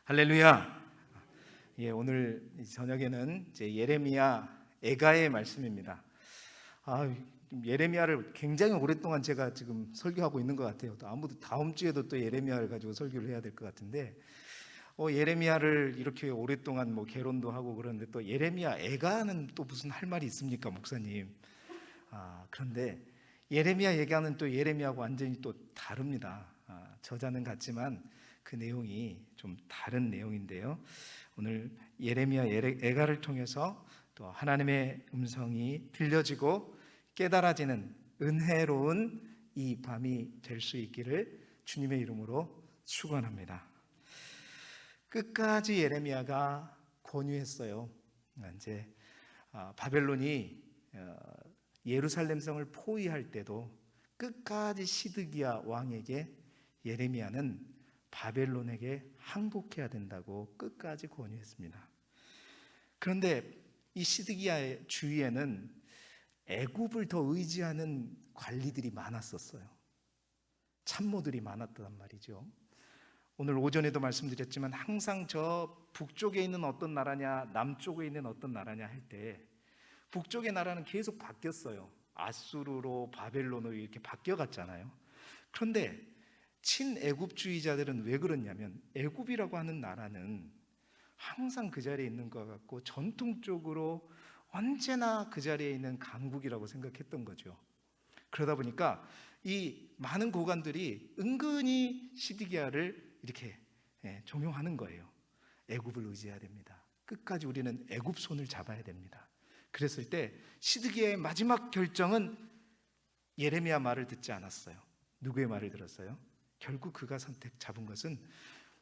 할렐루야. 오늘 저녁에는 이제 예레미야 애가의 말씀입니다. 예레미야를 굉장히 오랫동안 제가 지금 설교하고 있는 것 같아요. 또 아무도 다음 주에도 또 예레미야를 가지고 설교를 해야 될 것 같은데, 예레미야를 이렇게 오랫동안 개론도 하고 그러는데 또 예레미야 애가는 또 무슨 할 말이 있습니까, 목사님? 그런데 예레미야 얘기하는 또 예레미야하고 완전히 또 다릅니다. 저자는 같지만 그 내용이 좀 다른 내용인데요. 오늘 예레미야 애가를 통해서 또 하나님의 음성이 들려지고 깨달아지는 은혜로운 이 밤이 될 수 있기를 주님의 이름으로 축원합니다. 끝까지 예레미야가 권유했어요. 이제 바벨론이 예루살렘 성을 포위할 때도 끝까지 시드기야 왕에게 예레미야는 바벨론에게 항복해야 된다고 끝까지 권유했습니다. 그런데 이 시드기야의 주위에는 애굽을 더 의지하는 관리들이 많았었어요. 참모들이 많았단 말이죠. 오늘 오전에도 말씀드렸지만 항상 저 북쪽에 있는 어떤 나라냐 남쪽에 있는 어떤 나라냐 할 때 북쪽의 나라는 계속 바뀌었어요. 아수르로 바벨론으로 이렇게 바뀌어갔잖아요. 그런데 친애굽주의자들은 왜 그러냐면 애굽이라고 하는 나라는 항상 그 자리에 있는 것 같고 전통적으로 언제나 그 자리에 있는 강국이라고 생각했던 거죠. 그러다 보니까 이 많은 고관들이 은근히 시드기야를 이렇게 종용하는 거예요. 애굽을 의지해야 됩니다. 끝까지 우리는 애굽 손을 잡아야 됩니다. 그랬을 때 시드기야의 마지막 결정은 예레미야 말을 듣지 않았어요. 누구의 말을 들었어요? 결국 그가 잡은 것은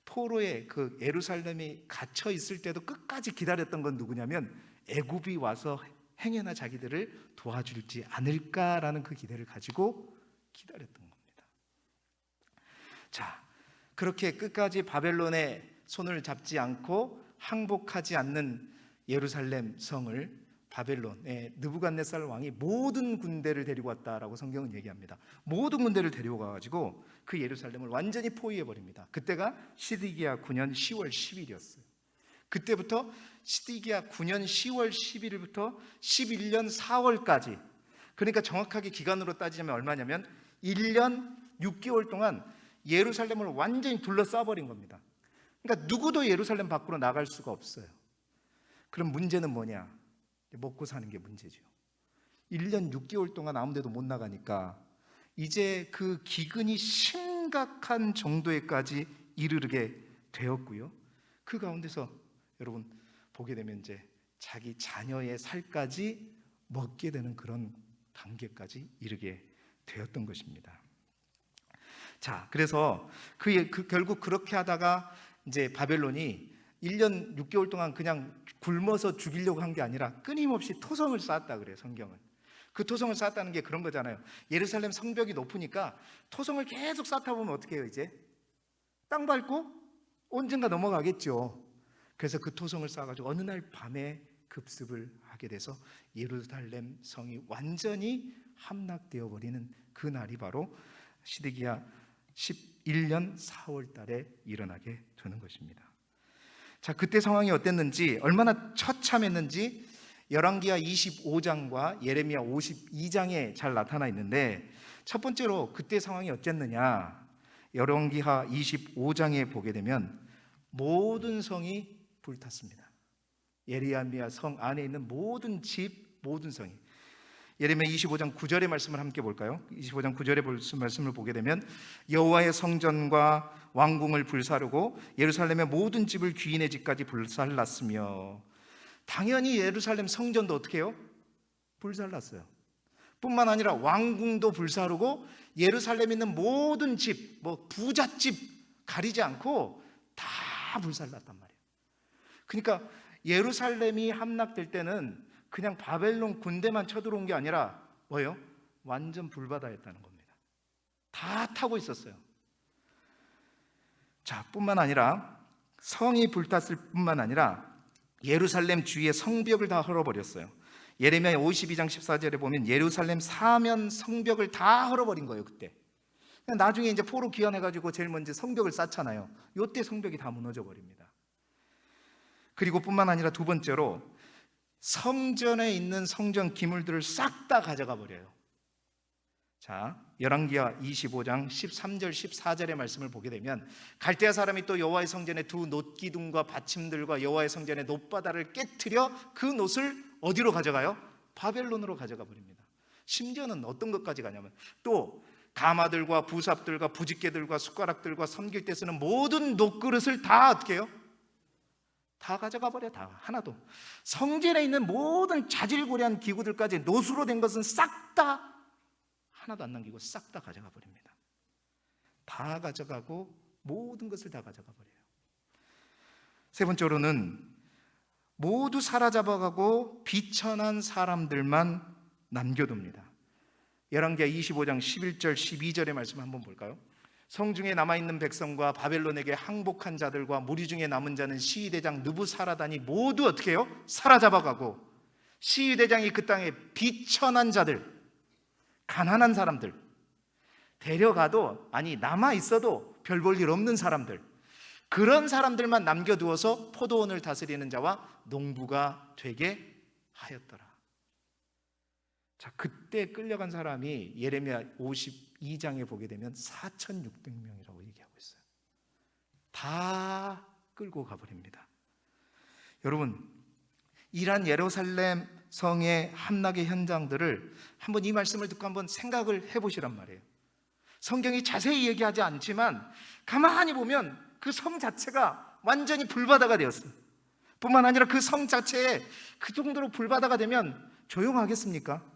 포로의 그 예루살렘이 갇혀 있을 때도 끝까지 기다렸던 건 누구냐면 애굽이 와서 행여나 자기들을 도와줄지 않을까라는 그 기대를 가지고 기다렸던 겁니다. 자, 그렇게 끝까지 바벨론의 손을 잡지 않고 항복하지 않는 예루살렘 성을 바벨론의 느부갓네살 왕이 모든 군대를 데리고 왔다라고 성경은 얘기합니다. 모든 군대를 데리고 가가지고 그 예루살렘을 완전히 포위해버립니다. 그때가 시드기야 9년 10월 10일이었어요. 그때부터 시드기야 9년 10월 11일부터 11년 4월까지, 그러니까 정확하게 기간으로 따지자면 얼마냐면 1년 6개월 동안 예루살렘을 완전히 둘러싸버린 겁니다. 그러니까 누구도 예루살렘 밖으로 나갈 수가 없어요. 그럼 문제는 뭐냐? 먹고 사는 게 문제죠. 1년 6개월 동안 아무 데도 못 나가니까 이제 그 기근이 심각한 정도에까지 이르게 되었고요. 그 가운데서 여러분 보게 되면 이제 자기 자녀의 살까지 먹게 되는 그런 단계까지 이르게 되었던 것입니다. 자, 그래서 결국 그렇게 하다가 이제 바벨론이 1년 6개월 동안 그냥 굶어서 죽이려고 한 게 아니라 끊임없이 토성을 쌓았다 그래요, 성경은. 그 토성을 쌓았다는 게 그런 거잖아요. 예루살렘 성벽이 높으니까 토성을 계속 쌓다 보면 어떻게 해요? 이제 땅 밟고 언젠가 넘어가겠죠. 그래서 그 토성을 쌓아가지고 어느 날 밤에 급습을 하게 돼서 예루살렘 성이 완전히 함락되어 버리는 그 날이 바로 시드기야 11년 4월 달에 일어나게 되는 것입니다. 자, 그때 상황이 어땠는지, 얼마나 처참했는지 열왕기하 25장과 예레미야 52장에 잘 나타나 있는데, 첫 번째로 그때 상황이 어땠느냐, 열왕기하 25장에 보게 되면 모든 성이 불탔습니다. 예레미야 성 안에 있는 모든 집, 모든 성이. 예레미야 25장 9절의 말씀을 함께 볼까요? 25장 9절의 말씀을 보게 되면 여호와의 성전과 왕궁을 불사르고 예루살렘의 모든 집을 귀인의 집까지 불살랐으며, 당연히 예루살렘 성전도 어떻게 해요? 불살랐어요. 뿐만 아니라 왕궁도 불사르고 예루살렘에 있는 모든 집, 부잣집 가리지 않고 다 불살랐단 말이에요. 그러니까 예루살렘이 함락될 때는 그냥 바벨론 군대만 쳐들어온 게 아니라 뭐예요? 완전 불바다였다는 겁니다. 다 타고 있었어요. 자, 뿐만 아니라 성이 불탔을 뿐만 아니라 예루살렘 주위의 성벽을 다 헐어버렸어요. 예레미야 52장 14절에 보면 예루살렘 사면 성벽을 다 헐어버린 거예요. 그때 나중에 이제 포로 귀환해가지고 제일 먼저 성벽을 쌓잖아요. 이때 성벽이 다 무너져 버립니다. 그리고 뿐만 아니라 두 번째로 성전에 있는 성전 기물들을 싹 다 가져가 버려요. 자, 열왕기하 25장 13절 14절의 말씀을 보게 되면 갈대아 사람이 또 여호와의 성전의 두 놋기둥과 받침들과 여호와의 성전의 놋바다를 깨트려 그 놋을 어디로 가져가요? 바벨론으로 가져가 버립니다. 심지어는 어떤 것까지 가냐면 또 가마들과 부삽들과 부집개들과 숟가락들과 섬길 때 쓰는 모든 놋그릇을 다 어떻게 해요? 다 가져가 버려. 다 하나도. 성전에 있는 모든 자질구레한 기구들까지 놋으로 된 것은 싹 다 하나도 안 남기고 싹 다 가져가 버립니다. 다 가져가고 모든 것을 다 가져가 버려요. 세 번째로는 모두 사로잡아가고 비천한 사람들만 남겨둡니다. 열왕기하 25장 11절 12절의 말씀 한번 볼까요? 성중에 남아있는 백성과 바벨론에게 항복한 자들과 무리 중에 남은 자는 시위대장 느부사라단이 모두 어떻게 해요? 사로잡아가고 시위대장이 그 땅에 비천한 자들, 가난한 사람들, 데려가도 아니 남아있어도 별 볼 일 없는 사람들, 그런 사람들만 남겨두어서 포도원을 다스리는 자와 농부가 되게 하였더라. 자, 그때 끌려간 사람이 예레미야 52장에 보게 되면 4,600명이라고 얘기하고 있어요. 다 끌고 가버립니다. 여러분, 이란 예루살렘 성의 함락의 현장들을 한번 이 말씀을 듣고 한번 생각을 해보시란 말이에요. 성경이 자세히 얘기하지 않지만 가만히 보면 그 성 자체가 완전히 불바다가 되었어요. 뿐만 아니라 그 성 자체에 그 정도로 불바다가 되면 조용하겠습니까?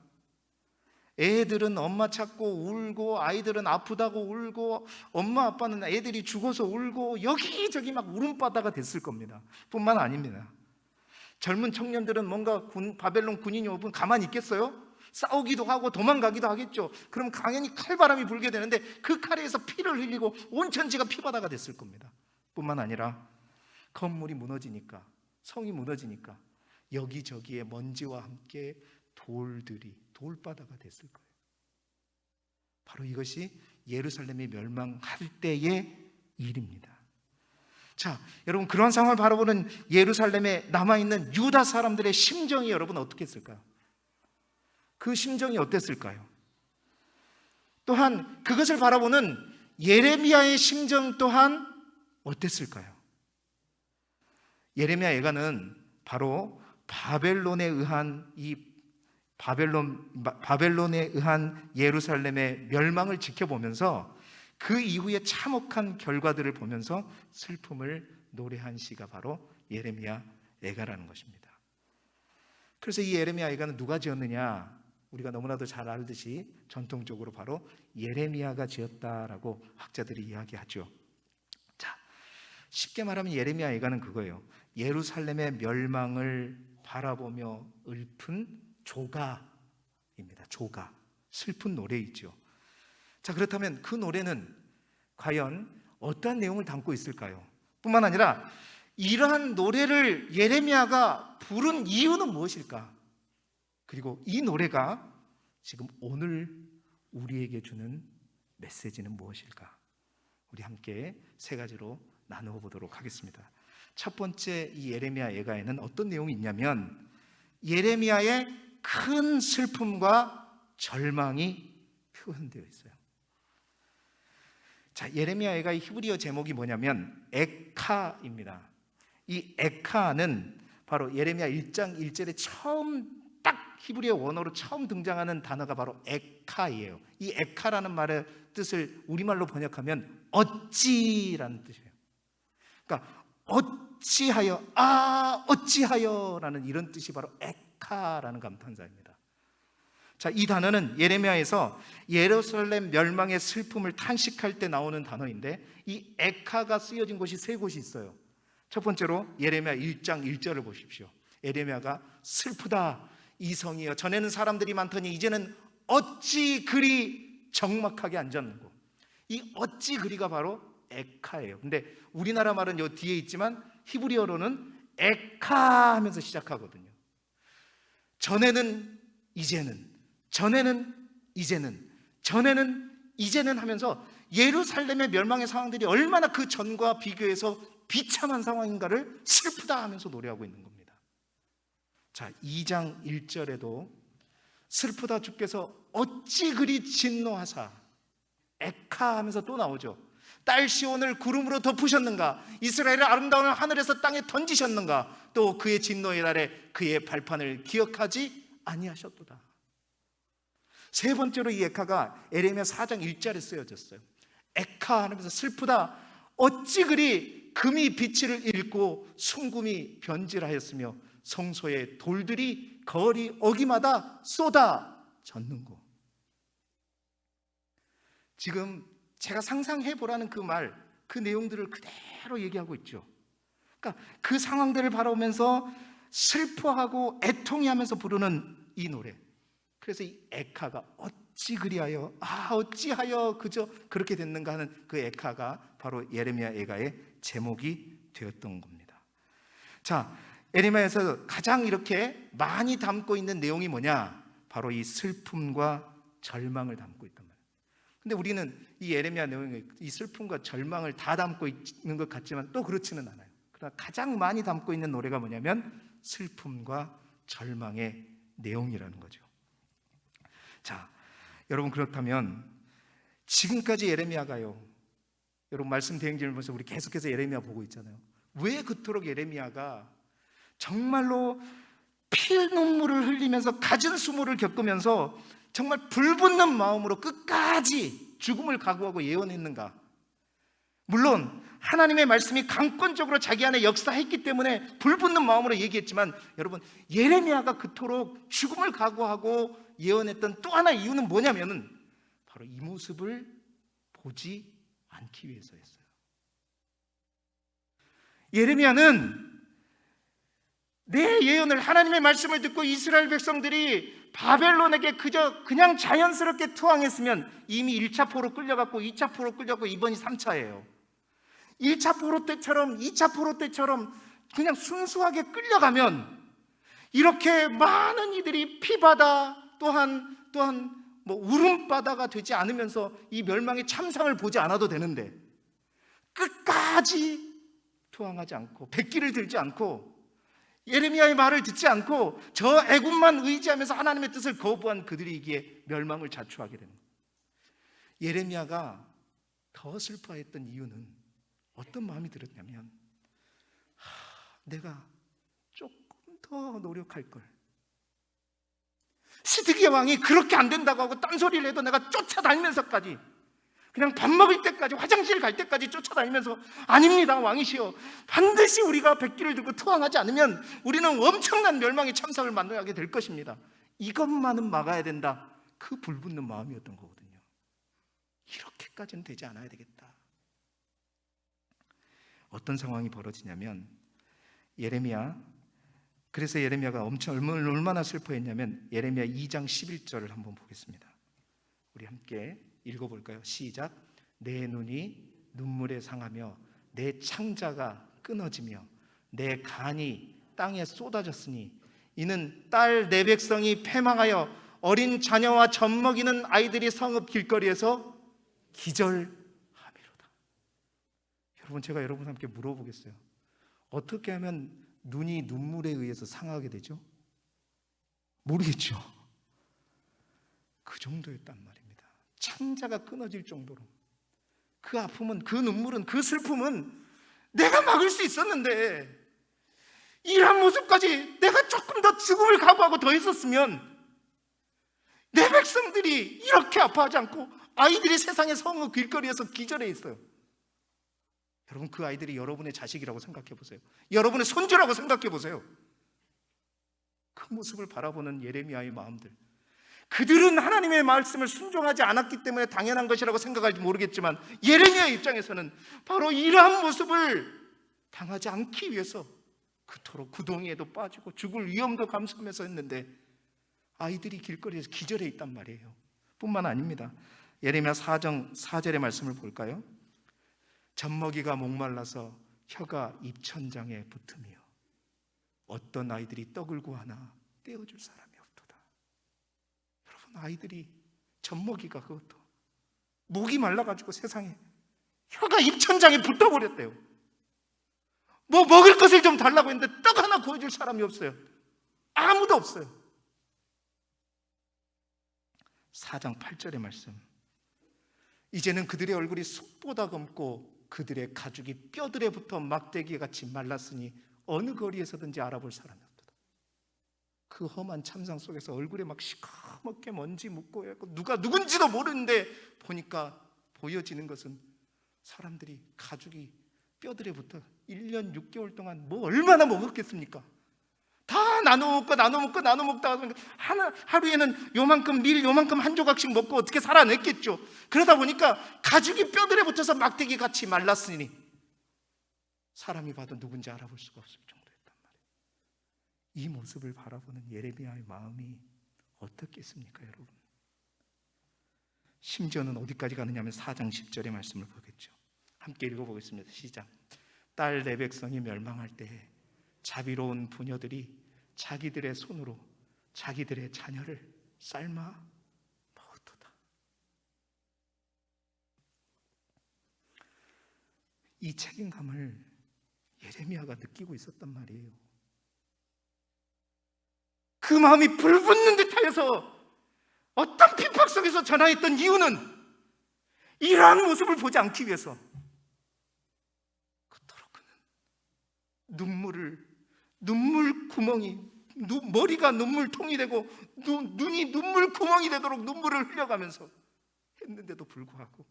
애들은 엄마 찾고 울고, 아이들은 아프다고 울고, 엄마 아빠는 애들이 죽어서 울고, 여기저기 막 울음바다가 됐을 겁니다. 뿐만 아닙니다. 젊은 청년들은 뭔가 바벨론 군인이 오면 가만히 있겠어요? 싸우기도 하고 도망가기도 하겠죠. 그럼 당연히 칼바람이 불게 되는데 그 칼에서 피를 흘리고 온천지가 피바다가 됐을 겁니다. 뿐만 아니라 건물이 무너지니까, 성이 무너지니까 여기저기에 먼지와 함께 돌들이 돌바다가 됐을 거예요. 바로 이것이 예루살렘이 멸망할 때의 일입니다. 자, 여러분, 그런 상황을 바라보는 예루살렘에 남아있는 유다 사람들의 심정이 여러분 어떻게 했을까요? 그 심정이 어땠을까요? 또한 그것을 바라보는 예레미야의 심정 또한 어땠을까요? 예레미야 예가는 바로 바벨론에 의한 예루살렘의 멸망을 지켜보면서 그 이후에 참혹한 결과들을 보면서 슬픔을 노래한 시가 바로 예레미야 예가라는 것입니다. 그래서 이 예레미야 예가는 누가 지었느냐? 우리가 너무나도 잘 알듯이 전통적으로 바로 예레미야가 지었다라고 학자들이 이야기하죠. 자, 쉽게 말하면 예레미야 예가는 그거예요. 예루살렘의 멸망을 바라보며 읊은 조가입니다. 조가, 슬픈 노래이죠. 자, 그렇다면 그 노래는 과연 어떠한 내용을 담고 있을까요? 뿐만 아니라 이러한 노래를 예레미야가 부른 이유는 무엇일까? 그리고 이 노래가 지금 오늘 우리에게 주는 메시지는 무엇일까? 우리 함께 세 가지로 나누어 보도록 하겠습니다. 첫 번째, 이 예레미야 예가에는 어떤 내용이 있냐면 예레미야의 큰 슬픔과 절망이 표현되어 있어요. 자, 예레미야 예가의 히브리어 제목이 뭐냐면 에카입니다. 이 에카는 바로 예레미야 1장 1절에 처음 딱 히브리어 원어로 처음 등장하는 단어가 바로 에카이에요. 이 에카라는 말의 뜻을 우리말로 번역하면 어찌라는 뜻이에요. 그러니까 어찌하여라는 이런 뜻이 바로 에카라는 감탄사입니다. 자, 이 단어는 예레미야에서 예루살렘 멸망의 슬픔을 탄식할 때 나오는 단어인데 이 에카가 쓰여진 곳이 세 곳이 있어요. 첫 번째로 예레미야 1장 1절을 보십시오. 예레미야가 슬프다 이 성이여, 전에는 사람들이 많더니 이제는 어찌 그리 적막하게 앉았는고. 이 어찌 그리가 바로 에카예요. 근데 우리나라 말은 요 뒤에 있지만 히브리어로는 에카 하면서 시작하거든요. 전에는 이제는, 전에는 이제는, 전에는 이제는 하면서 예루살렘의 멸망의 상황들이 얼마나 그 전과 비교해서 비참한 상황인가를 슬프다 하면서 노래하고 있는 겁니다. 자, 2장 1절에도 슬프다 주께서 어찌 그리 진노하사, 에카 하면서 또 나오죠. 딸 시온을 구름으로 덮으셨는가, 이스라엘을 아름다운 하늘에서 땅에 던지셨는가, 또 그의 진노의 날에 그의 발판을 기억하지 아니하셨도다. 세 번째로 이 에카가 에레미야 4장 1절에 쓰여졌어요. 에카 하면서 슬프다, 어찌 그리 금이 빛을 잃고 순금이 변질하였으며 성소의 돌들이 거리 어기마다 쏟아졌는고. 지금 제가 상상해 보라는 그 말, 그 내용들을 그대로 얘기하고 있죠. 그러니까 그 상황들을 바라보면서 슬퍼하고 애통해하면서 부르는 이 노래. 그래서 이 에카가 어찌 그리하여, 어찌하여 그저 그렇게 됐는가 하는 그 에카가 바로 예레미야 애가의 제목이 되었던 겁니다. 자, 예레미야에서 가장 이렇게 많이 담고 있는 내용이 뭐냐? 바로 이 슬픔과 절망을 담고 있단 말이에요. 근데 우리는 이 예레미야 내용에 이 슬픔과 절망을 다 담고 있는 것 같지만 또 그렇지는 않아요. 그러나 가장 많이 담고 있는 노래가 뭐냐면 슬픔과 절망의 내용이라는 거죠. 자, 여러분, 그렇다면 지금까지 예레미야가요, 여러분 말씀 대행진을 보면서 우리 계속해서 예레미야 보고 있잖아요. 왜 그토록 예레미야가 정말로 피눈물을 흘리면서 갖은 수모를 겪으면서 정말 불붙는 마음으로 끝까지 죽음을 각오하고 예언했는가? 물론 하나님의 말씀이 강권적으로 자기 안에 역사했기 때문에 불붙는 마음으로 얘기했지만, 여러분, 예레미야가 그토록 죽음을 각오하고 예언했던 또 하나의 이유는 뭐냐면은 바로 이 모습을 보지 않기 위해서였어요. 예레미야는 내 예언을, 하나님의 말씀을 듣고 이스라엘 백성들이 바벨론에게 그냥 자연스럽게 투항했으면 이미 1차 포로 끌려갔고 2차 포로 끌려갔고 이번이 3차예요. 1차 포로 때처럼 2차 포로 때처럼 그냥 순수하게 끌려가면 이렇게 많은 이들이 피바다 또한 뭐 울음바다가 되지 않으면서 이 멸망의 참상을 보지 않아도 되는데, 끝까지 투항하지 않고 백기를 들지 않고 예레미야의 말을 듣지 않고 저 애굽만 의지하면서 하나님의 뜻을 거부한 그들이기에 멸망을 자초하게 되는 거예요. 예레미야가 더 슬퍼했던 이유는 어떤 마음이 들었냐면, 내가 조금 더 노력할 걸. 시드기야 왕이 그렇게 안 된다고 하고 딴소리를 해도 내가 쫓아다니면서까지, 그냥 밥 먹을 때까지, 화장실 갈 때까지 쫓아다니면서, 아닙니다 왕이시여, 반드시 우리가 백기를 들고 투항하지 않으면 우리는 엄청난 멸망의 참상을 만나게 될 것입니다. 이것만은 막아야 된다. 그 불붙는 마음이었던 거거든요. 이렇게까지는 되지 않아야 되겠다. 어떤 상황이 벌어지냐면, 그래서 예레미야가 얼마나 슬퍼했냐면 예레미야 2장 11절을 한번 보겠습니다. 우리 함께 읽어볼까요? 시작. 내 눈이 눈물에 상하며 내 창자가 끊어지며 내 간이 땅에 쏟아졌으니 이는 딸 내 백성이 패망하여 어린 자녀와 젖먹이는 아이들이 성읍 길거리에서 기절함이로다. 여러분, 제가 여러분 함께 물어보겠어요. 어떻게 하면 눈이 눈물에 의해서 상하게 되죠? 모르겠죠. 그 정도였단 말입니다. 창자가 끊어질 정도로. 그 아픔은, 그 눈물은, 그 슬픔은 내가 막을 수 있었는데, 이러한 모습까지 내가 조금 더 죽음을 각오하고 더 했었으면 내 백성들이 이렇게 아파하지 않고 아이들이 세상의 성읍 길거리에서 기절해 있어요. 여러분, 그 아이들이 여러분의 자식이라고 생각해 보세요. 여러분의 손주라고 생각해 보세요. 그 모습을 바라보는 예레미야의 마음들, 그들은 하나님의 말씀을 순종하지 않았기 때문에 당연한 것이라고 생각할지 모르겠지만, 예레미야의 입장에서는 바로 이러한 모습을 당하지 않기 위해서 그토록 구덩이에도 빠지고 죽을 위험도 감수하면서 했는데 아이들이 길거리에서 기절해 있단 말이에요. 뿐만 아닙니다. 예레미야 4장 4절의 말씀을 볼까요? 젖먹이가 목말라서 혀가 입천장에 붙으며 어떤 아이들이 떡을 구하나 떼어줄 사람이 없도다. 여러분, 아이들이, 젖먹이가, 그것도 목이 말라가지고 세상에 혀가 입천장에 붙어버렸대요. 뭐 먹을 것을 좀 달라고 했는데 떡 하나 구워줄 사람이 없어요. 아무도 없어요. 4장 8절의 말씀. 이제는 그들의 얼굴이 숯보다 검고 그들의 가죽이 뼈들에 붙어 막대기 같이 말랐으니 어느 거리에서든지 알아볼 사람이 없다. 그 험한 참상 속에서 얼굴에 막 시커멓게 먼지 묻고 누가 누군지도 모르는데 보니까 보여지는 것은 사람들이 가죽이 뼈들에 붙어 1년 6개월 동안 뭐 얼마나 먹었겠습니까? 다 나눠 먹다가 하루에는 요만큼 밀 요만큼 한 조각씩 먹고 어떻게 살아냈겠죠. 그러다 보니까 가죽이 뼈들에 붙어서 막대기 같이 말랐으니 사람이 봐도 누군지 알아볼 수가 없을 정도였단 말이에요. 이 모습을 바라보는 예레미야의 마음이 어떻겠습니까, 여러분? 심지어는 어디까지 가느냐 하면 4장 10절의 말씀을 보겠죠. 함께 읽어보겠습니다. 시작. 딸 내 백성이 멸망할 때에 자비로운 부녀들이 자기들의 손으로 자기들의 자녀를 삶아 먹었도다. 이 책임감을 예레미야가 느끼고 있었단 말이에요. 그 마음이 불붙는 듯하여서 어떤 핍박 속에서 전화했던 이유는 이러한 모습을 보지 않기 위해서 그토록 그는 눈물 구멍이 머리가 눈물통이 되고 눈이 눈물 구멍이 되도록 눈물을 흘려가면서 했는데도 불구하고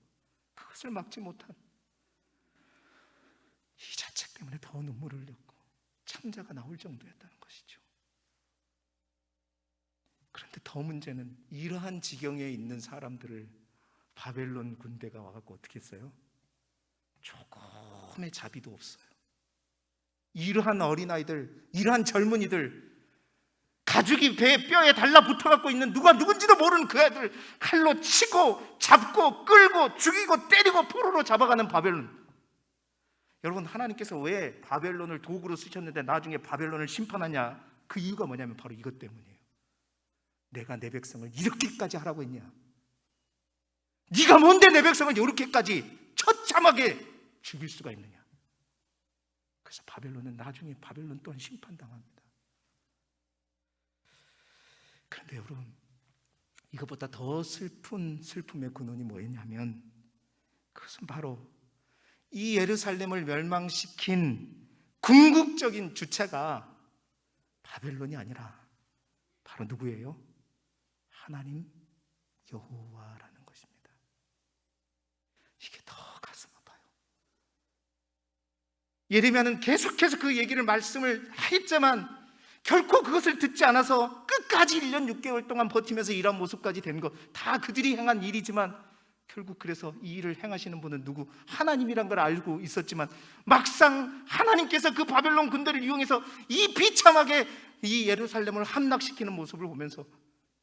그것을 막지 못한 이 자책 때문에 더 눈물을 흘렸고 창자가 나올 정도였다는 것이죠. 그런데 더 문제는 이러한 지경에 있는 사람들을 바벨론 군대가 와갖고 어떻게 했어요? 조금의 자비도 없어요. 이러한 어린아이들, 이러한 젊은이들, 가죽이 뼈에 달라붙어갖고 있는 누군지도 모르는 그 애들 칼로 치고 잡고 끌고 죽이고 때리고 포로로 잡아가는 바벨론. 여러분, 하나님께서 왜 바벨론을 도구로 쓰셨는데 나중에 바벨론을 심판하냐? 그 이유가 뭐냐면 바로 이것 때문이에요. 내가 내 백성을 이렇게까지 하라고 했냐? 네가 뭔데 내 백성을 이렇게까지 처참하게 죽일 수가 있느냐? 그래서 바벨론은 나중에 바벨론 또한 심판당합니다. 그런데 여러분, 이것보다 더 슬픈 슬픔의 근원이 뭐였냐면 그것은 바로 이 예루살렘을 멸망시킨 궁극적인 주체가 바벨론이 아니라 바로 누구예요? 하나님 여호와라는 것입니다. 이게 더 가슴 아파요. 예레미야는 계속해서 그 얘기를 말씀을 했지만 결코 그것을 듣지 않아서 끝까지 1년 6개월 동안 버티면서 일한 모습까지 된 것 다 그들이 행한 일이지만 결국 그래서 이 일을 행하시는 분은 누구? 하나님이란 걸 알고 있었지만 막상 하나님께서 그 바벨론 군대를 이용해서 이 비참하게 이 예루살렘을 함락시키는 모습을 보면서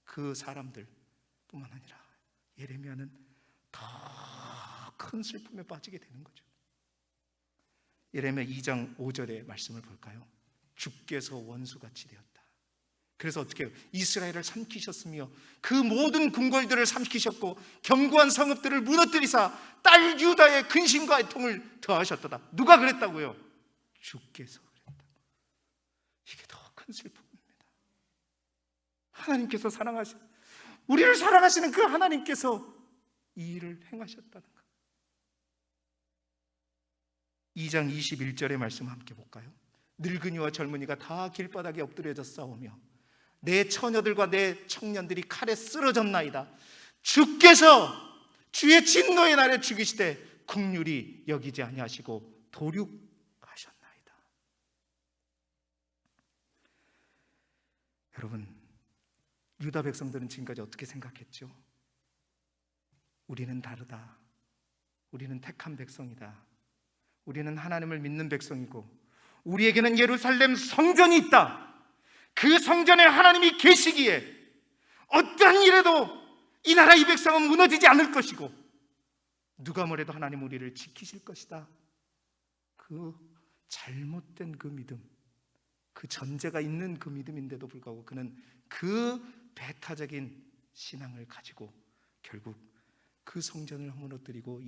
그 사람들뿐만 아니라 예레미야는 더 큰 슬픔에 빠지게 되는 거죠. 예레미야 2장 5절의 말씀을 볼까요? 주께서 원수같이 되었다. 그래서 어떻게 해요? 이스라엘을 삼키셨으며 그 모든 궁궐들을 삼키셨고 견고한 성읍들을 무너뜨리사 딸 유다의 근심과 애통을 더하셨도다. 누가 그랬다고요? 주께서 그랬다. 이게 더 큰 슬픔입니다. 하나님께서 우리를 사랑하시는 그 하나님께서 이 일을 행하셨다는 것. 2장 21절의 말씀 함께 볼까요? 늙은이와 젊은이가 다 길바닥에 엎드려져 싸우며 내 처녀들과 내 청년들이 칼에 쓰러졌나이다. 주께서 주의 진노의 날에 죽이시되 긍휼히 여기지 아니하시고 도륙하셨나이다. 여러분, 유다 백성들은 지금까지 어떻게 생각했죠? 우리는 다르다. 우리는 택한 백성이다. 우리는 하나님을 믿는 백성이고 우리에게는 예루살렘 성전이 있다. 그 성전에 하나님이 계시기에 어떠한 일에도 이 나라 이 백성은 무너지지 않을 것이고 누가 뭐래도 하나님 우리를 지키실 것이다. 그 잘못된 그 믿음, 그 전제가 있는 그 믿음인데도 불구하고 그는 그 배타적인 신앙을 가지고 결국 그 성전을 무너뜨리고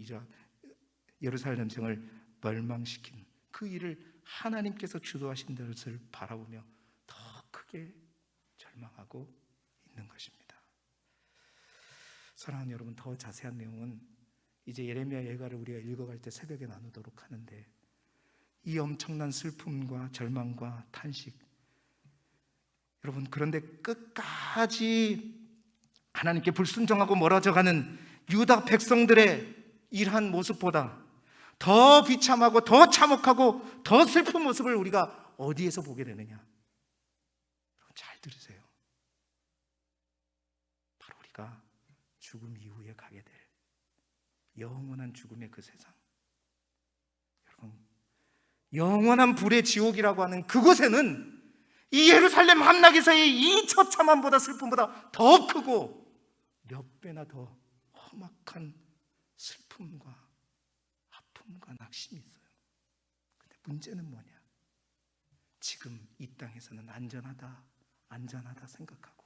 예루살렘 성을 멸망시킨 그 일을 하나님께서 주도하신 것을 바라보며 더 크게 절망하고 있는 것입니다. 사랑하는 여러분, 더 자세한 내용은 이제 예레미야 예가를 우리가 읽어갈 때 새벽에 나누도록 하는데, 이 엄청난 슬픔과 절망과 탄식, 여러분, 그런데 끝까지 하나님께 불순종하고 멀어져가는 유다 백성들의 이러한 모습보다 더 비참하고 더 참혹하고 더 슬픈 모습을 우리가 어디에서 보게 되느냐? 여러분, 잘 들으세요. 바로 우리가 죽음 이후에 가게 될 영원한 죽음의 그 세상, 여러분, 영원한 불의 지옥이라고 하는 그곳에는 이 예루살렘 함락에서의 이 처참함보다 슬픔보다 더 크고 몇 배나 더 험악한 슬픔과 아픔과 낙심이 있어요. 근데 문제는 뭐냐? 지금 이 땅에서는 안전하다 생각하고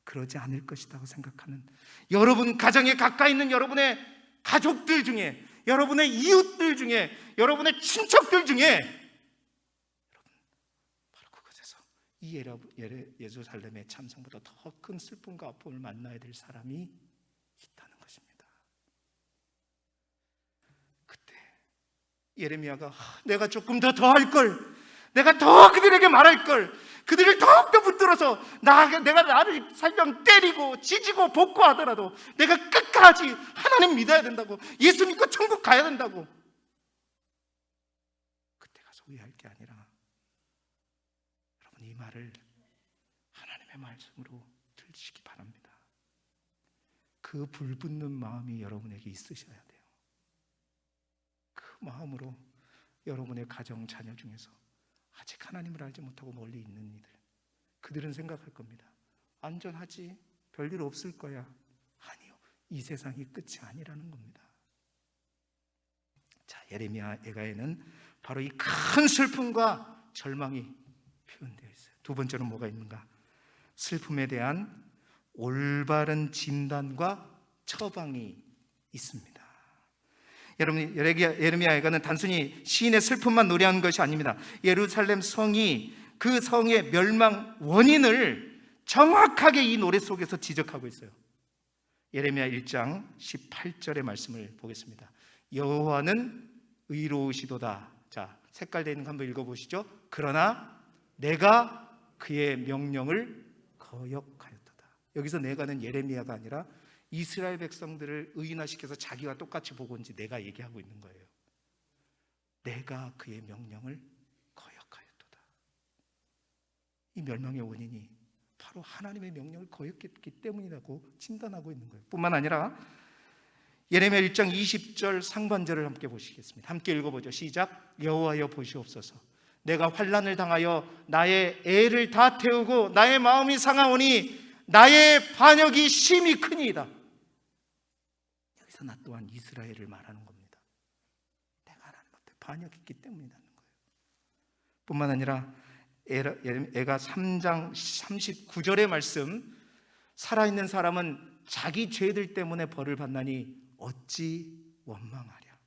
그러지 않을 것이라고 생각하는 여러분 가정에 가까이 있는 여러분의 가족들 중에, 여러분의 이웃들 중에, 여러분의 친척들 중에, 여러분, 바로 그곳에서 이 예루살렘의 참상보다 더 큰 슬픔과 아픔을 만나야 될 사람이 있다는 것입니다. 그때 예레미야가 내가 조금 더 할 걸, 내가 더 그들에게 말할 걸, 그들을 더욱더 붙들어서 내가 나를 살면 때리고 찢고 복구하더라도 내가 끝까지 하나님 믿어야 된다고, 예수 믿고 천국 가야 된다고, 그때 가서 후회할 게 아니라, 여러분, 이 말을 하나님의 말씀으로 들으시기 바랍니다. 그 불붙는 마음이 여러분에게 있으셔야 돼요. 그 마음으로 여러분의 가정 자녀 중에서 아직 하나님을 알지 못하고 멀리 있는 이들, 그들은 생각할 겁니다. 안전하지, 별일 없을 거야. 아니요, 이 세상이 끝이 아니라는 겁니다. 자, 예레미야 예가에는 바로 이 큰 슬픔과 절망이 표현되어 있어요. 두 번째로 뭐가 있는가? 슬픔에 대한 올바른 진단과 처방이 있습니다. 여러분, 예레미야 예가는 단순히 시인의 슬픔만 노래하는 것이 아닙니다. 예루살렘 성이, 그 성의 멸망 원인을 정확하게 이 노래 속에서 지적하고 있어요. 예레미야 1장 18절의 말씀을 보겠습니다. 여호와는 의로우시도다. 자, 색깔되어 있는 거 한번 읽어보시죠. 그러나 내가 그의 명령을 거역하였도다. 여기서 내가는 예레미야가 아니라 이스라엘 백성들을 의인화시켜서 자기와 똑같이 보고 온지 내가 얘기하고 있는 거예요. 내가 그의 명령을 거역하였도다. 이 멸망의 원인이 바로 하나님의 명령을 거역했기 때문이라고 진단하고 있는 거예요. 뿐만 아니라 예레미야 1장 20절 상반절을 함께 보시겠습니다. 함께 읽어보죠. 시작. 여호와여 보시옵소서. 내가 환난을 당하여 나의 애를 다 태우고 나의 마음이 상하오니 나의 반역이 심히 크니이다. 여기서 나 또한 이스라엘을 말하는 겁니다. 내가 하나님 앞에 반역했기 때문이라는 거예요. 뿐만 아니라 애가 3장 39절의 말씀, 살아있는 사람은 자기 죄들 때문에 벌을 받나니 어찌 원망하랴.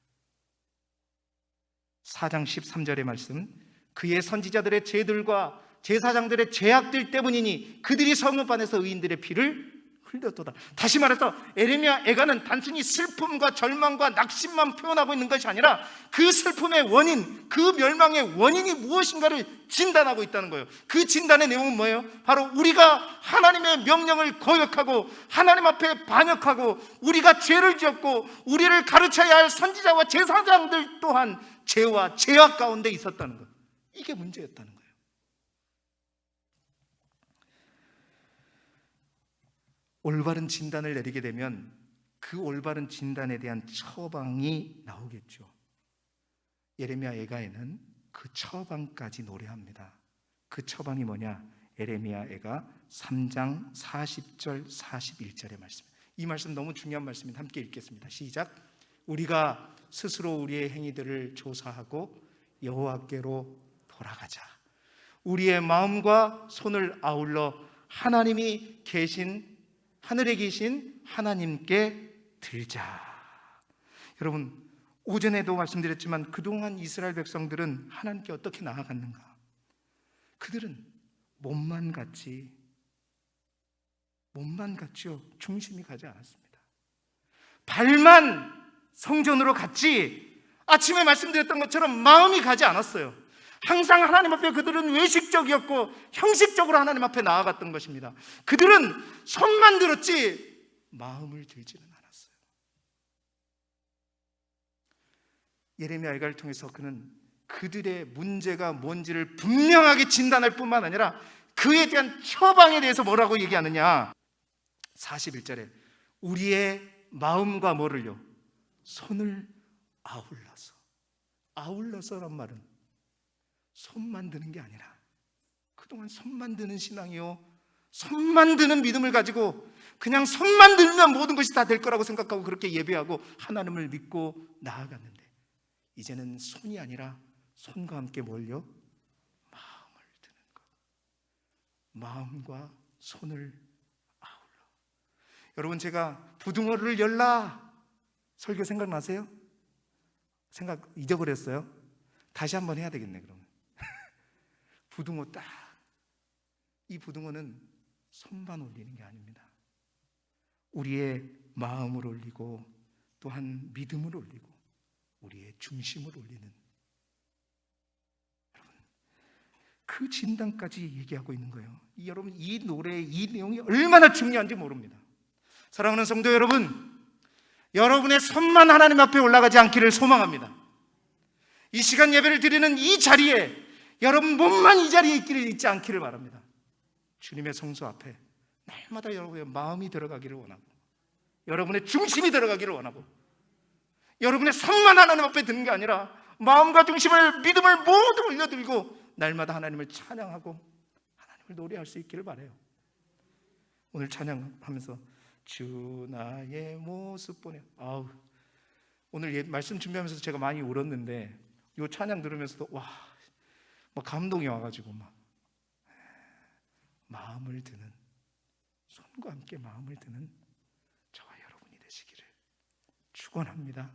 4장 13절의 말씀, 그의 선지자들의 죄들과 제사장들의 죄악들 때문이니 그들이 성읍 안에서 의인들의 피를 흘렸도다. 다시 말해서 예레미야 예가는 단순히 슬픔과 절망과 낙심만 표현하고 있는 것이 아니라 그 슬픔의 원인, 그 멸망의 원인이 무엇인가를 진단하고 있다는 거예요. 그 진단의 내용은 뭐예요? 바로 우리가 하나님의 명령을 거역하고 하나님 앞에 반역하고 우리가 죄를 지었고 우리를 가르쳐야 할 선지자와 제사장들 또한 죄와 죄악 가운데 있었다는 거예요. 이게 문제였다는 거예요. 올바른 진단을 내리게 되면 그 올바른 진단에 대한 처방이 나오겠죠. 예레미야 예가에는 그 처방까지 노래합니다. 그 처방이 뭐냐? 예레미야 예가 3장 40절 41절의 말씀. 이 말씀 너무 중요한 말씀입니다. 함께 읽겠습니다. 시작. 우리가 스스로 우리의 행위들을 조사하고 여호와께로 돌아가자. 우리의 마음과 손을 아울러 하나님이 계신 하늘에 계신 하나님께 들자. 여러분, 오전에도 말씀드렸지만 그동안 이스라엘 백성들은 하나님께 어떻게 나아갔는가? 그들은 몸만 갔지요. 중심이 가지 않았습니다. 발만 성전으로 갔지 아침에 말씀드렸던 것처럼 마음이 가지 않았어요. 항상 하나님 앞에 그들은 외식적이었고 형식적으로 하나님 앞에 나아갔던 것입니다. 그들은 손만 들었지 마음을 들지는 않았어요. 예레미야 예가를 통해서 그는 그들의 문제가 뭔지를 분명하게 진단할 뿐만 아니라 그에 대한 처방에 대해서 뭐라고 얘기하느냐? 41절에 우리의 마음과 뭐를요? 손을 아울러서란 말은 손만 드는 게 아니라 그동안 손만 드는 신앙이요, 손만 드는 믿음을 가지고 그냥 손만 들면 모든 것이 다 될 거라고 생각하고 그렇게 예배하고 하나님을 믿고 나아갔는데 이제는 손이 아니라 손과 함께 뭘요? 마음을 드는 것. 마음과 손을 아울러. 여러분, 제가 부등호를 열라 설교 생각나세요? 생각 잊어버렸어요? 다시 한번 해야 되겠네. 그러면 부등호 딱, 이 부등호는 손만 올리는 게 아닙니다. 우리의 마음을 올리고 또한 믿음을 올리고 우리의 중심을 올리는, 여러분, 그 진단까지 얘기하고 있는 거예요. 여러분, 이 노래의 이 내용이 얼마나 중요한지 모릅니다. 사랑하는 성도 여러분, 여러분의 손만 하나님 앞에 올라가지 않기를 소망합니다. 이 시간 예배를 드리는 이 자리에 여러분 몸만 이 자리에 있지 않기를 바랍니다. 주님의 성소 앞에 날마다 여러분의 마음이 들어가기를 원하고 여러분의 중심이 들어가기를 원하고 여러분의 손만 하나님 앞에 드는 게 아니라 마음과 중심을, 믿음을 모두 올려들고 날마다 하나님을 찬양하고 하나님을 노래할 수 있기를 바라요. 오늘 찬양하면서 주 나의 모습 보내. 오늘 말씀 준비하면서 제가 많이 울었는데 이 찬양 들으면서도 막 감동이 와가지고 막 마음을 드는, 손과 함께 마음을 드는 저와 여러분이 되시기를 축원합니다.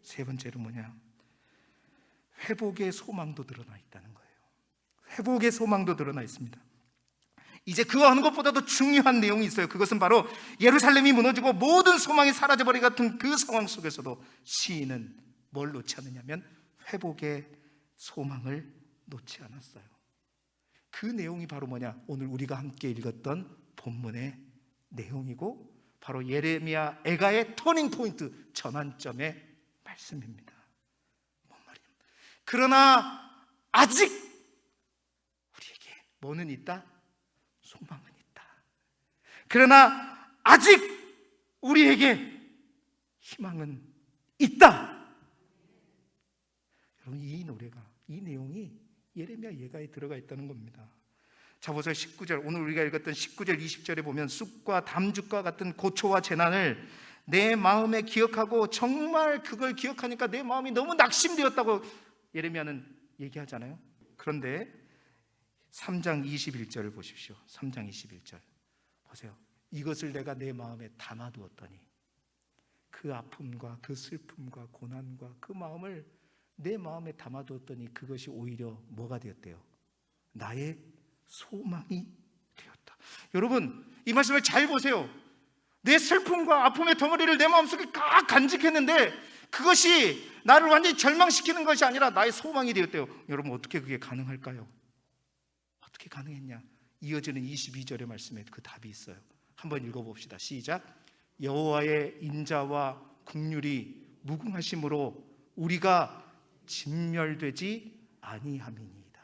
세 번째로 뭐냐? 회복의 소망도 드러나 있다는 거예요. 회복의 소망도 드러나 있습니다. 이제 그 어느 것보다도 중요한 내용이 있어요. 그것은 바로 예루살렘이 무너지고 모든 소망이 사라져버린 같은 그 상황 속에서도 시인은 뭘 놓지 않느냐면 회복의 소망을 놓지 않았어요. 그 내용이 바로 뭐냐? 오늘 우리가 함께 읽었던 본문의 내용이고 바로 예레미야 애가의 터닝 포인트, 전환점의 말씀입니다. 뭔 말이에요? 그러나 아직 우리에게 뭐는 있다? 소망은 있다. 그러나 아직 우리에게 희망은 있다. 여러분, 이 노래가, 이 내용이 예레미야 예가에 들어가 있다는 겁니다. 자, 보세요. 19절, 오늘 우리가 읽었던 19절 20절에 보면 쑥과 담죽과 같은 고초와 재난을 내 마음에 기억하고 정말 그걸 기억하니까 내 마음이 너무 낙심되었다고 예레미야는 얘기하잖아요. 그런데 3장 21절을 보십시오. 3장 21절 보세요. 이것을 내가 내 마음에 담아두었더니 그 아픔과 그 슬픔과 고난과 그 마음을 내 마음에 담아두었더니 그것이 오히려 뭐가 되었대요? 나의 소망이 되었다. 여러분, 이 말씀을 잘 보세요. 내 슬픔과 아픔의 덩어리를 내 마음속에 꽉 간직했는데 그것이 나를 완전히 절망시키는 것이 아니라 나의 소망이 되었대요. 여러분, 어떻게 그게 가능할까요? 어떻게 가능했냐? 이어지는 22절의 말씀에 그 답이 있어요. 한번 읽어봅시다. 시작. 여호와의 인자와 긍휼이 무궁하심으로 우리가 진멸되지 아니함이니이다.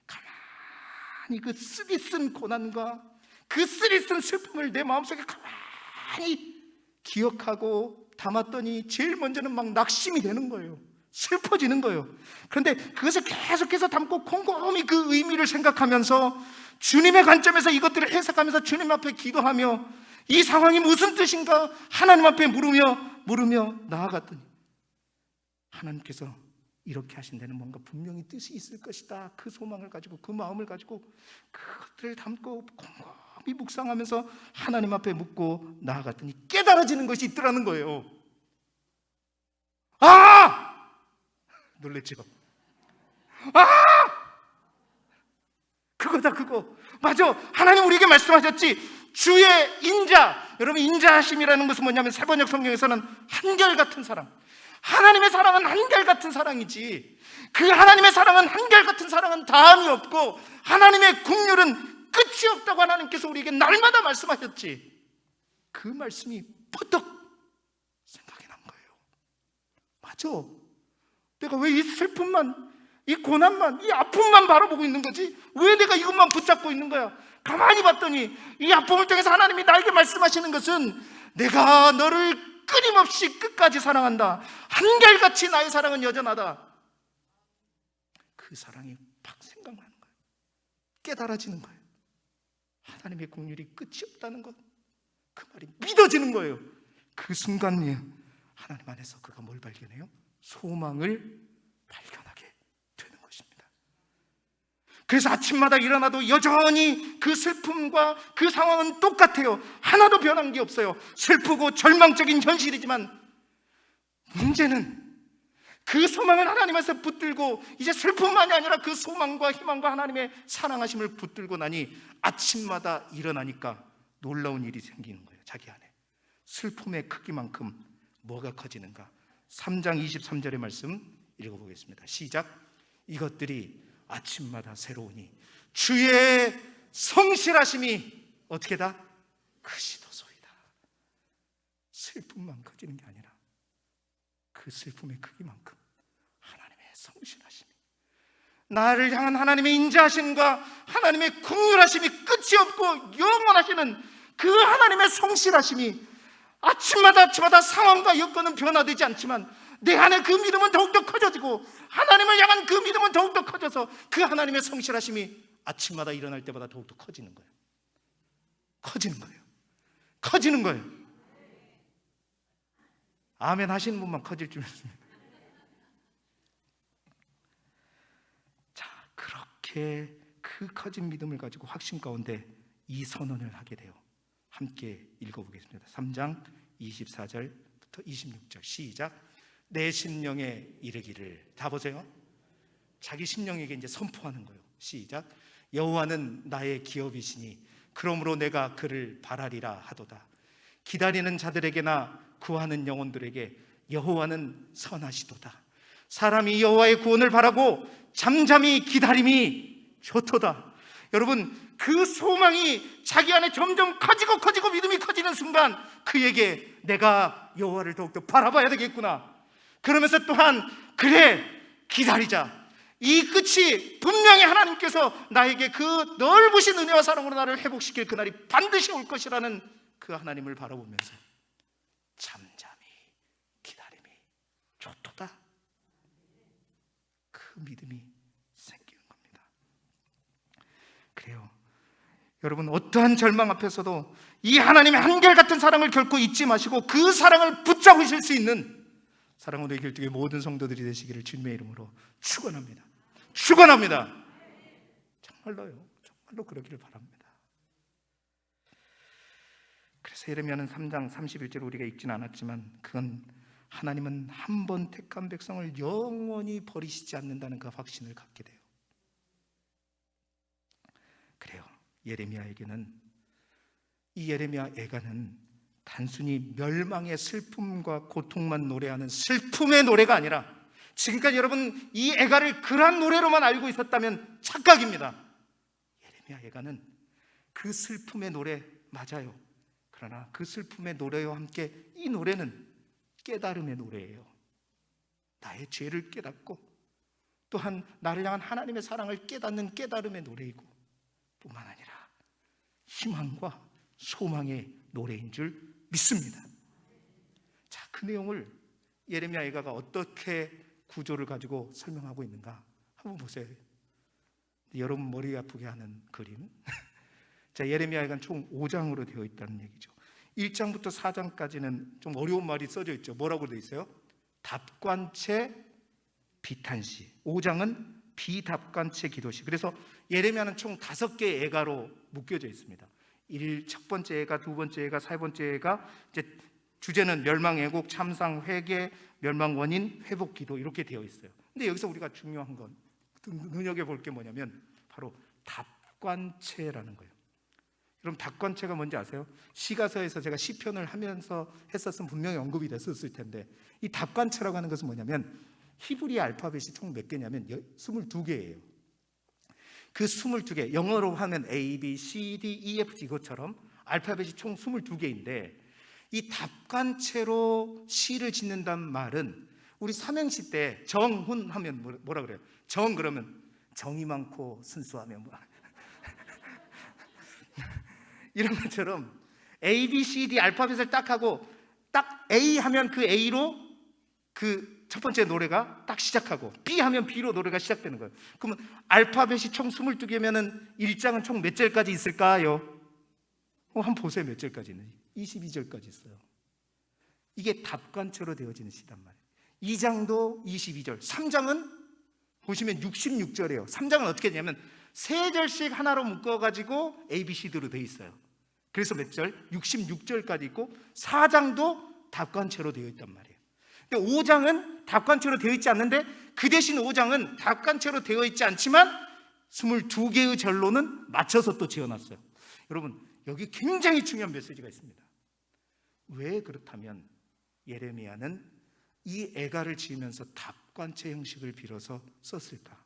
가만히 그 쓰디쓴 고난과 그 쓰디쓴 슬픔을 내 마음속에 가만히 기억하고 담았더니 제일 먼저는 막 낙심이 되는 거예요. 슬퍼지는 거예요. 그런데 그것을 계속해서 담고 곰곰이 그 의미를 생각하면서 주님의 관점에서 이것들을 해석하면서 주님 앞에 기도하며 이 상황이 무슨 뜻인가 하나님 앞에 물으며 나아갔더니 하나님께서 이렇게 하신 데는 뭔가 분명히 뜻이 있을 것이다. 그 소망을 가지고 그 마음을 가지고 그것들을 담고 곰곰이 깊이 묵상하면서 하나님 앞에 묻고 나아갔더니 깨달아지는 것이 있더라는 거예요. 아! 놀랬죠? 아! 그거다, 그거. 맞아. 하나님 우리에게 말씀하셨지. 주의 인자. 여러분, 인자하심이라는 것은 뭐냐면 세번역 성경에서는 한결같은 사랑. 하나님의 사랑은 한결같은 사랑이지. 그 하나님의 사랑은 한결같은 사랑은 다함이 없고 하나님의 긍휼은 끝이 없다고 하나님께서 우리에게 날마다 말씀하셨지. 그 말씀이 퍼뜩 생각이 난 거예요. 맞아. 내가 왜 이 슬픔만, 이 고난만, 이 아픔만 바라보고 있는 거지? 왜 내가 이것만 붙잡고 있는 거야? 가만히 봤더니 이 아픔을 통해서 하나님이 나에게 말씀하시는 것은 내가 너를 끊임없이 끝까지 사랑한다. 한결같이 나의 사랑은 여전하다. 그 사랑이 팍 생각나는 거예요. 깨달아지는 거예요. 하나님의 긍휼이 끝이 없다는 것, 그 말이 믿어지는 거예요. 그 순간에 하나님 안에서 그가 뭘 발견해요? 소망을 발견하게 되는 것입니다. 그래서 아침마다 일어나도 여전히 그 슬픔과 그 상황은 똑같아요. 하나도 변한 게 없어요. 슬프고 절망적인 현실이지만 문제는 그 소망을 하나님에서 붙들고 이제 슬픔만이 아니라 그 소망과 희망과 하나님의 사랑하심을 붙들고 나니 아침마다 일어나니까 놀라운 일이 생기는 거예요. 자기 안에 슬픔의 크기만큼 뭐가 커지는가? 3장 23절의 말씀 읽어보겠습니다. 시작. 이것들이 아침마다 새로우니 주의 성실하심이 어떻게다? 크시도소이다. 슬픔만 커지는 게 아니라 그 슬픔의 크기만큼 하나님의 성실하심이, 나를 향한 하나님의 인자하심과 하나님의 긍휼하심이 끝이 없고 영원하시는 그 하나님의 성실하심이 아침마다 상황과 여건은 변화되지 않지만 내 안에 그 믿음은 더욱더 커져지고 하나님을 향한 그 믿음은 더욱더 커져서 그 하나님의 성실하심이 아침마다 일어날 때마다 더욱더 커지는 거예요. 커지는 거예요. 커지는 거예요. 아멘 하시는 분만 커질 줄 믿습니다. 자, 그렇게 그 커진 믿음을 가지고 확신 가운데 이 선언을 하게 돼요. 함께 읽어보겠습니다. 3장 24절부터 26절 시작. 내 심령에 이르기를, 다 보세요. 자기 심령에게 이제 선포하는 거예요. 시작. 여호와는 나의 기업이시니 그러므로 내가 그를 바라리라 하도다. 기다리는 자들에게나 구하는 영혼들에게 여호와는 선하시도다. 사람이 여호와의 구원을 바라고 잠잠히 기다림이 좋도다. 여러분, 그 소망이 자기 안에 점점 커지고 믿음이 커지는 순간 그에게 내가 여호와를 더욱더 바라봐야 되겠구나. 그러면서 또한 그래, 기다리자. 이 끝이 분명히 하나님께서 나에게 그 넓으신 은혜와 사랑으로 나를 회복시킬 그날이 반드시 올 것이라는 그 하나님을 바라보면서 잠잠히 기다림이 좋도다. 그 믿음이 생기는 겁니다. 그래요. 여러분, 어떠한 절망 앞에서도 이 하나님의 한결같은 사랑을 결코 잊지 마시고 그 사랑을 붙잡으실 수 있는 사랑으로 이길뜨의 모든 성도들이 되시기를 주님의 이름으로 축원합니다. 축원합니다. 정말로요. 정말로 그러기를 바랍니다. 그래서 예레미야는 3장 31절 우리가 읽지는 않았지만 그건 하나님은 한 번 택한 백성을 영원히 버리시지 않는다는 그 확신을 갖게 돼요. 그래요. 예레미야에게는, 이 예레미야 애가는 단순히 멸망의 슬픔과 고통만 노래하는 슬픔의 노래가 아니라, 지금까지 여러분 이 애가를 그러한 노래로만 알고 있었다면 착각입니다. 예레미야 애가는 그 슬픔의 노래 맞아요. 그러나 그 슬픔의 노래와 함께 이 노래는 깨달음의 노래예요. 나의 죄를 깨닫고 또한 나를 향한 하나님의 사랑을 깨닫는 깨달음의 노래이고, 뿐만 아니라 희망과 소망의 노래인 줄 믿습니다. 자, 그 내용을 예레미야 애가가 어떻게 구조를 가지고 설명하고 있는가 한번 보세요. 여러분 머리 아프게 하는 그림. 자, 예레미야 애가는 총 5장으로 되어 있다는 얘기죠. 1장부터 4장까지는 좀 어려운 말이 써져 있죠. 뭐라고 되어 있어요? 답관체 비탄시. 5장은 비답관체 기도시. 그래서 예레미야는 총 5개의 애가로 묶여져 있습니다. 첫 번째 애가, 두 번째 애가, 세 번째 애가 이제 주제는 멸망, 애곡, 참상, 회개, 멸망 원인, 회복 기도 이렇게 되어 있어요. 근데 여기서 우리가 중요한 건 눈여겨볼 게 뭐냐면 바로 답관체라는 거예요. 여러분 답관체가 뭔지 아세요? 시가서에서 제가 시편을 하면서 했었으면 분명히 언급이 됐었을 텐데 이 답관체라고 하는 것은 뭐냐면 히브리 알파벳이 총 몇 개냐면 22개예요. 그 22개, 영어로 하면 A, B, C, D, E, F, G 이것처럼 알파벳이 총 22개인데 이 답관체로 시를 짓는단 말은 우리 삼행시 때 정훈 하면 뭐라 그래요? 정 그러면 정이 많고 순수하면 뭐 이런 것처럼 A, B, C, D 알파벳을 딱 하고 딱 A 하면 그 A로 그 첫 번째 노래가 딱 시작하고 B 하면 B로 노래가 시작되는 거예요. 그러면 알파벳이 총 22개면은 1장은 총 몇 절까지 있을까요? 한번 보세요. 몇 절까지 있는지. 22절까지 있어요. 이게 답관체로 되어지는 시단 말이에요. 2장도 22절, 3장은 보시면 66절이에요. 3장은 어떻게 되냐면 3절씩 하나로 묶어가지고 A, B, C, D로 되어 있어요. 그래서 몇 절? 66절까지 있고 4장도 답관체로 되어 있단 말이에요. 5장은 답관체로 되어 있지 않는데 그 대신 5장은 답관체로 되어 있지 않지만 22개의 절로는 맞춰서 또 지어놨어요. 여러분 여기 굉장히 중요한 메시지가 있습니다. 왜 그렇다면 예레미야는 이 애가를 지으면서 답관체 형식을 빌어서 썼을까?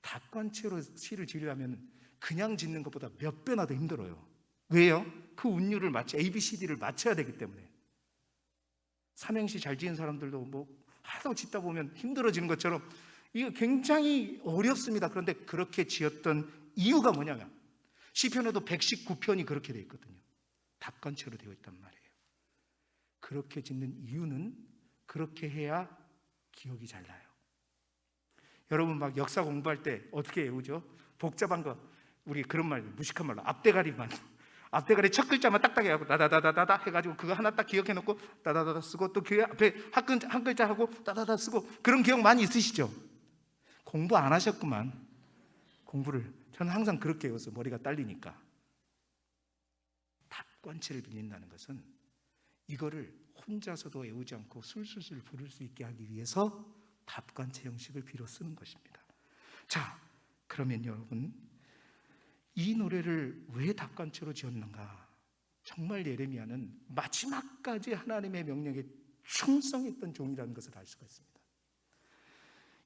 답관체로 시를 지으려면 그냥 짓는 것보다 몇 배나 더 힘들어요. 왜요? 그 운율을 A, B, C, D를 맞춰야 되기 때문에. 삼행시 잘 지은 사람들도 뭐 하도 짓다 보면 힘들어지는 것처럼 이거 굉장히 어렵습니다. 그런데 그렇게 지었던 이유가 뭐냐면 시편에도 119편이 그렇게 되어 있거든요. 답관체로 되어 있단 말이에요. 그렇게 짓는 이유는 그렇게 해야 기억이 잘 나요. 여러분 막 역사 공부할 때 어떻게 외우죠? 복잡한 거 우리 그런 말 무식한 말로 앞대가리 첫 글자만 딱딱 해갖고 다다다다다 해가지고 그거 하나 딱 기억해놓고 다다다다 쓰고 또 그 앞에 한 글자 하고 다다다 쓰고 그런 기억 많이 있으시죠? 공부 안 하셨구만. 공부를 저는 항상 그렇게 외워서 머리가 딸리니까. 답관체를 빌린다는 것은 이거를 혼자서도 외우지 않고 술술술 부를 수 있게 하기 위해서 답관체 형식을 빌어 쓰는 것입니다. 자, 그러면 여러분 이 노래를 왜 답관체로 지었는가? 정말 예레미야는 마지막까지 하나님의 명령에 충성했던 종이라는 것을 알 수가 있습니다.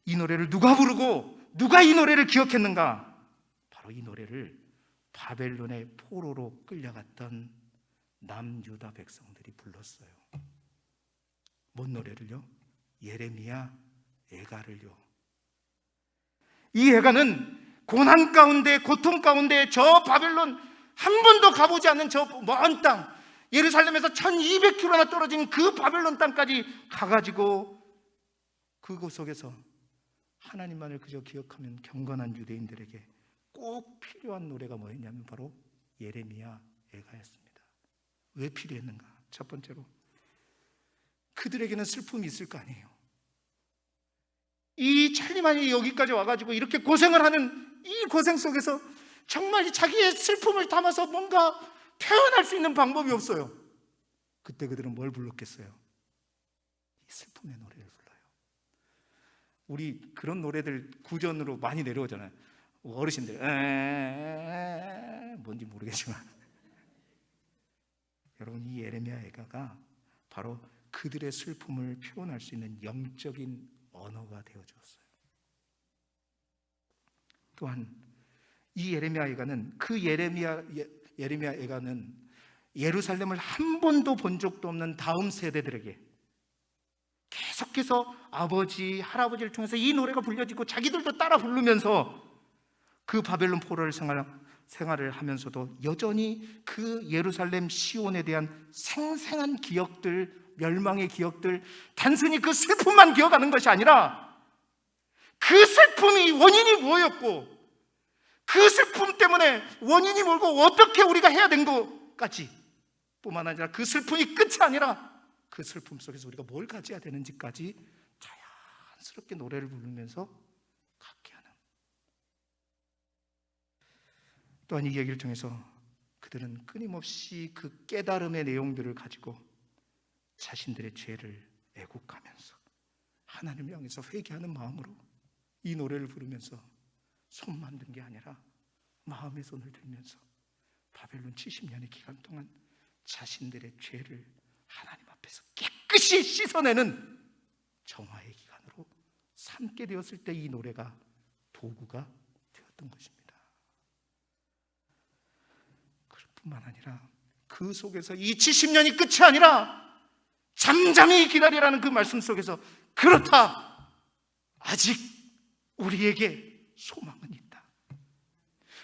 이 노래를 누가 부르고 누가 이 노래를 기억했는가? 바로 이 노래를 바벨론의 포로로 끌려갔던 남유다 백성들이 불렀어요. 뭔 노래를요? 예레미야 애가를요. 이 애가는 고난 가운데 고통 가운데 저 바벨론 한 번도 가보지 않는 저 먼 땅 예루살렘에서 1200km나 떨어진 그 바벨론 땅까지 가가지고 그곳 속에서 하나님만을 그저 기억하면 경건한 유대인들에게 꼭 필요한 노래가 뭐였냐면 바로 예레미야 애가였습니다. 왜 필요했는가? 첫 번째로 그들에게는 슬픔이 있을 거 아니에요. 이 찰리만이 여기까지 와가지고 이렇게 고생을 하는 이 고생 속에서 정말 자기의 슬픔을 담아서 뭔가 표현할 수 있는 방법이 없어요. 그때 그들은 뭘 불렀겠어요? 이 슬픔의 노래를 불러요. 우리 그런 노래들 구전으로 많이 내려오잖아요. 어르신들 뭔지 모르겠지만 여러분 이 예레미야 애가가 바로 그들의 슬픔을 표현할 수 있는 영적인 언어가 되어주었어요. 또한 이 예레미야 애가는 예레미야 애가는 예루살렘을 한 번도 본 적도 없는 다음 세대들에게 계속해서 아버지, 할아버지를 통해서 이 노래가 불려지고 자기들도 따라 부르면서 그 바벨론 포로를 생활을 하면서도 여전히 그 예루살렘 시온에 대한 생생한 기억들, 멸망의 기억들, 단순히 그 슬픔만 기억하는 것이 아니라 그 슬픔이 원인이 뭐였고 그 슬픔 때문에 원인이 뭐고 어떻게 우리가 해야 된 것까지 뿐만 아니라 그 슬픔이 끝이 아니라 그 슬픔 속에서 우리가 뭘 가져야 되는지까지 자연스럽게 노래를 부르면서 갖게 하는. 또한 이 얘기를 통해서 그들은 끊임없이 그 깨달음의 내용들을 가지고 자신들의 죄를 애국하면서 하나님을 향해서 회개하는 마음으로 이 노래를 부르면서 손만 든 게 아니라 마음의 손을 들면서 바벨론 70년의 기간 동안 자신들의 죄를 하나님 앞에서 깨끗이 씻어내는 정화의 기간으로 삼게 되었을 때 이 노래가 도구가 되었던 것입니다. 그뿐만 아니라 그 속에서 이 70년이 끝이 아니라 잠잠히 기다리라는 그 말씀 속에서 그렇다, 아직 우리에게 소망은 있다.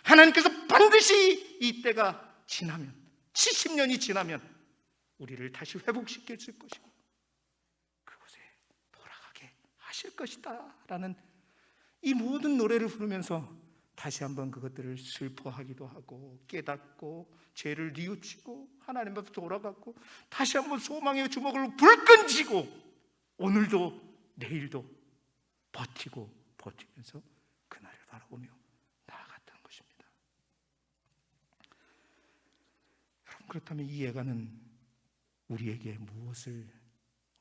하나님께서 반드시 이 때가 지나면, 70년이 지나면 우리를 다시 회복시킬 것이고 그곳에 돌아가게 하실 것이다 라는 이 모든 노래를 부르면서 다시 한번 그것들을 슬퍼하기도 하고 깨닫고 죄를 뉘우치고 하나님 앞에 돌아갔고 다시 한번 소망의 주먹으로 불끈 쥐고 오늘도 내일도 버티면서 그날을 바라보며 나아갔다는 것입니다. 여러분, 그렇다면 이 예가는 우리에게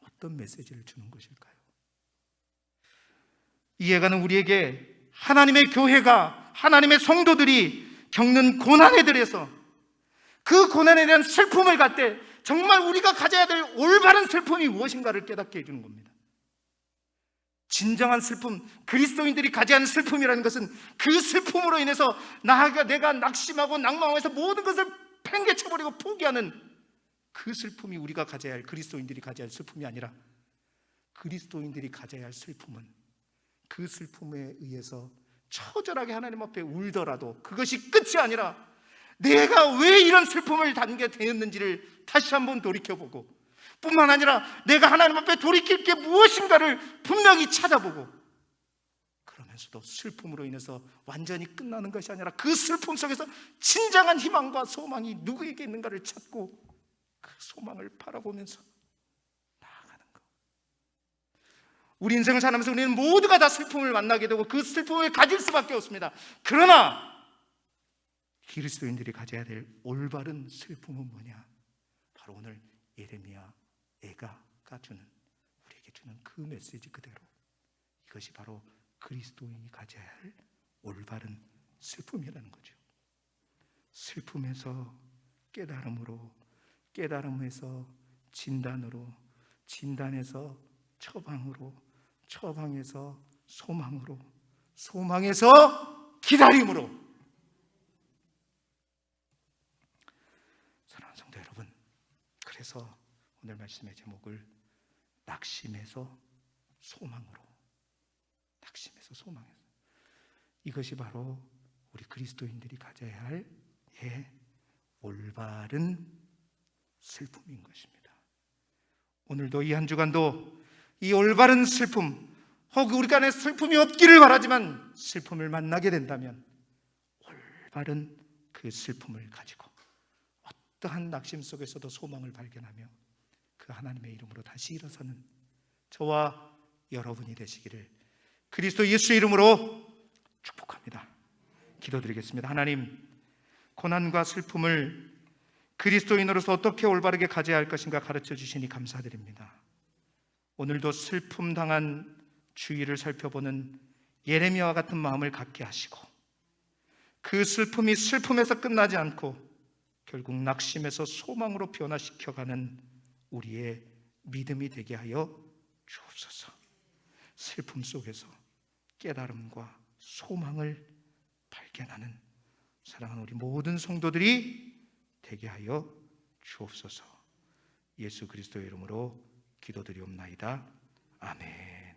어떤 메시지를 주는 것일까요? 이 예가는 우리에게 하나님의 교회가, 하나님의 성도들이 겪는 고난에 대해서 그 고난에 대한 슬픔을 갖 때 정말 우리가 가져야 될 올바른 슬픔이 무엇인가를 깨닫게 해주는 겁니다. 진정한 슬픔, 그리스도인들이 가져야 하는 슬픔이라는 것은 그 슬픔으로 인해서 내가 낙심하고 낭망해서 모든 것을 팽개쳐버리고 포기하는 그 슬픔이 우리가 가져야 할, 그리스도인들이 가져야 할 슬픔이 아니라 그리스도인들이 가져야 할 슬픔은 그 슬픔에 의해서 처절하게 하나님 앞에 울더라도 그것이 끝이 아니라 내가 왜 이런 슬픔을 당게 되었는지를 다시 한번 돌이켜보고, 뿐만 아니라 내가 하나님 앞에 돌이킬 게 무엇인가를 분명히 찾아보고, 그러면서도 슬픔으로 인해서 완전히 끝나는 것이 아니라 그 슬픔 속에서 진정한 희망과 소망이 누구에게 있는가를 찾고 그 소망을 바라보면서 나아가는 것. 우리 인생을 살면서 우리는 모두가 다 슬픔을 만나게 되고 그 슬픔을 가질 수밖에 없습니다. 그러나 그리스도인들이 가져야 될 올바른 슬픔은 뭐냐? 바로 오늘 예레미야 애가가 우리에게 주는 그 메시지 그대로, 이것이 바로 그리스도인이 가져야 할 올바른 슬픔이라는 거죠. 슬픔에서 깨달음으로, 깨달음에서 진단으로, 진단에서 처방으로, 처방에서 소망으로, 소망에서 기다림으로. 사랑하는 성도 여러분, 그래서 오늘 말씀의 제목을 낙심에서 소망으로, 낙심에서 소망에서, 이것이 바로 우리 그리스도인들이 가져야 할 올바른 슬픔인 것입니다. 오늘도 이 한 주간도 이 올바른 슬픔, 혹 우리 안에 슬픔이 없기를 바라지만 슬픔을 만나게 된다면 올바른 그 슬픔을 가지고 어떠한 낙심 속에서도 소망을 발견하며 그 하나님의 이름으로 다시 일어서는 저와 여러분이 되시기를 그리스도 예수 이름으로 축복합니다. 기도드리겠습니다. 하나님, 고난과 슬픔을 그리스도인으로서 어떻게 올바르게 가져야 할 것인가 가르쳐 주시니 감사드립니다. 오늘도 슬픔 당한 주위를 살펴보는 예레미야와 같은 마음을 갖게 하시고 그 슬픔이 슬픔에서 끝나지 않고 결국 낙심에서 소망으로 변화시켜가는 우리의 믿음이 되게 하여 주옵소서. 슬픔 속에서 깨달음과 소망을 발견하는 사랑하는 우리 모든 성도들이 되게 하여 주옵소서. 예수 그리스도의 이름으로 기도드리옵나이다. 아멘.